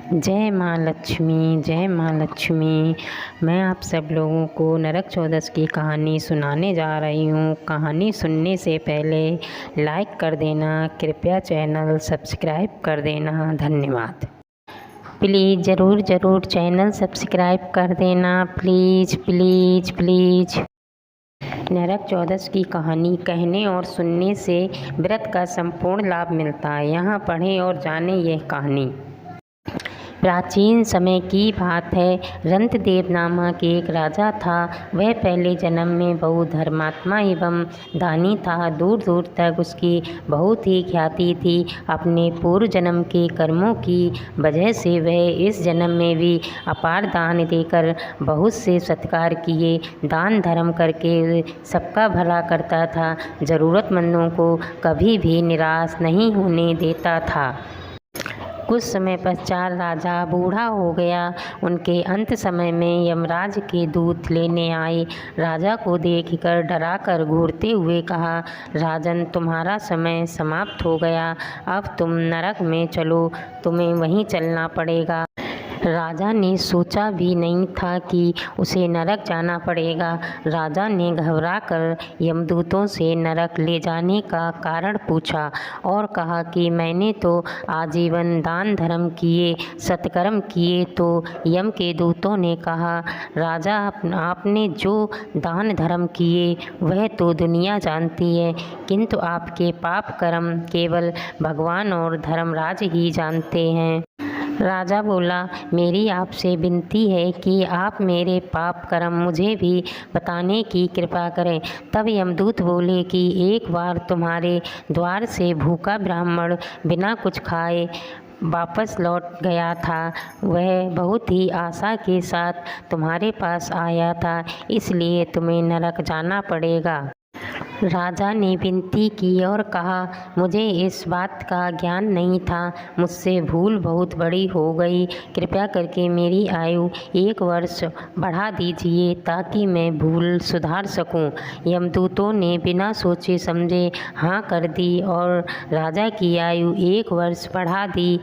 जय माँ लक्ष्मी, जय माँ लक्ष्मी। मैं आप सब लोगों को नरक चौदस की कहानी सुनाने जा रही हूँ। कहानी सुनने से पहले लाइक कर देना, कृपया चैनल सब्सक्राइब कर देना। धन्यवाद। प्लीज़ ज़रूर चैनल सब्सक्राइब कर देना, please please please. Narak Chaudas की कहानी कहने और सुनने से व्रत का संपूर्ण लाभ मिलता है। यहाँ पढ़ें और जानें यह कहानी। प्राचीन समय की बात है। रंतदेव नामक एक राजा था। वह पहले जन्म में बहुत धर्मात्मा एवं दानी था। दूर दूर तक उसकी बहुत ही ख्याति थी। अपने पूर्व जन्म के कर्मों की वजह से वह इस जन्म में भी अपार दान देकर बहुत से सत्कार किए। दान धर्म करके सबका भला करता था। ज़रूरतमंदों को कभी भी निराश नहीं होने देता था। कुछ समय पश्चात राजा बूढ़ा हो गया। उनके अंत समय में यमराज के दूत लेने आए। राजा को देखकर डराकर घूरते हुए कहा, राजन, तुम्हारा समय समाप्त हो गया। अब तुम नरक में चलो, तुम्हें वहीं चलना पड़ेगा। राजा ने सोचा भी नहीं था कि उसे नरक जाना पड़ेगा। राजा ने घबराकर यमदूतों से नरक ले जाने का कारण पूछा और कहा कि मैंने तो आजीवन दान धर्म किए, सत्कर्म किए। तो यम के दूतों ने कहा, राजा, आपने जो दान धर्म किए वह तो दुनिया जानती है, किंतु आपके पाप कर्म केवल भगवान और धर्मराज ही जानते हैं। राजा बोला, मेरी आपसे विनती है कि आप मेरे पाप कर्म मुझे भी बताने की कृपा करें। तब यमदूत बोले कि एक बार तुम्हारे द्वार से भूखा ब्राह्मण बिना कुछ खाए वापस लौट गया था। वह बहुत ही आशा के साथ तुम्हारे पास आया था, इसलिए तुम्हें नरक जाना पड़ेगा। राजा ने विनती की और कहा, मुझे इस बात का ज्ञान नहीं था, मुझसे भूल बहुत बड़ी हो गई। कृपया करके मेरी आयु 1 वर्ष बढ़ा दीजिए ताकि मैं भूल सुधार सकूं। यमदूतों ने बिना सोचे समझे हाँ कर दी और राजा की आयु 1 वर्ष बढ़ा दी।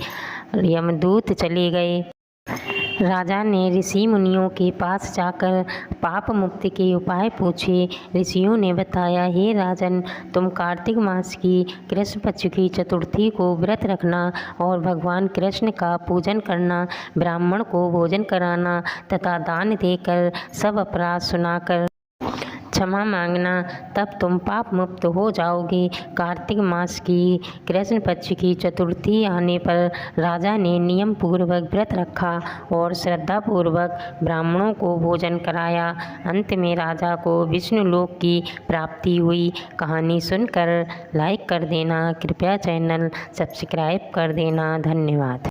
यमदूत चले गए। राजा ने ऋषि मुनियों के पास जाकर पाप मुक्ति के उपाय पूछे। ऋषियों ने बताया, हे राजन, तुम कार्तिक मास की कृष्ण पक्ष की चतुर्थी को व्रत रखना और भगवान कृष्ण का पूजन करना, ब्राह्मण को भोजन कराना तथा दान देकर सब अपराध सुनाकर क्षमा मांगना, तब तुम पाप मुक्त हो जाओगे। कार्तिक मास की कृष्ण पक्ष की चतुर्थी आने पर राजा ने नियम पूर्वक व्रत रखा और श्रद्धा पूर्वक ब्राह्मणों को भोजन कराया। अंत में राजा को विष्णु लोक की प्राप्ति हुई। कहानी सुनकर लाइक कर देना, कृपया चैनल सब्सक्राइब कर देना। धन्यवाद।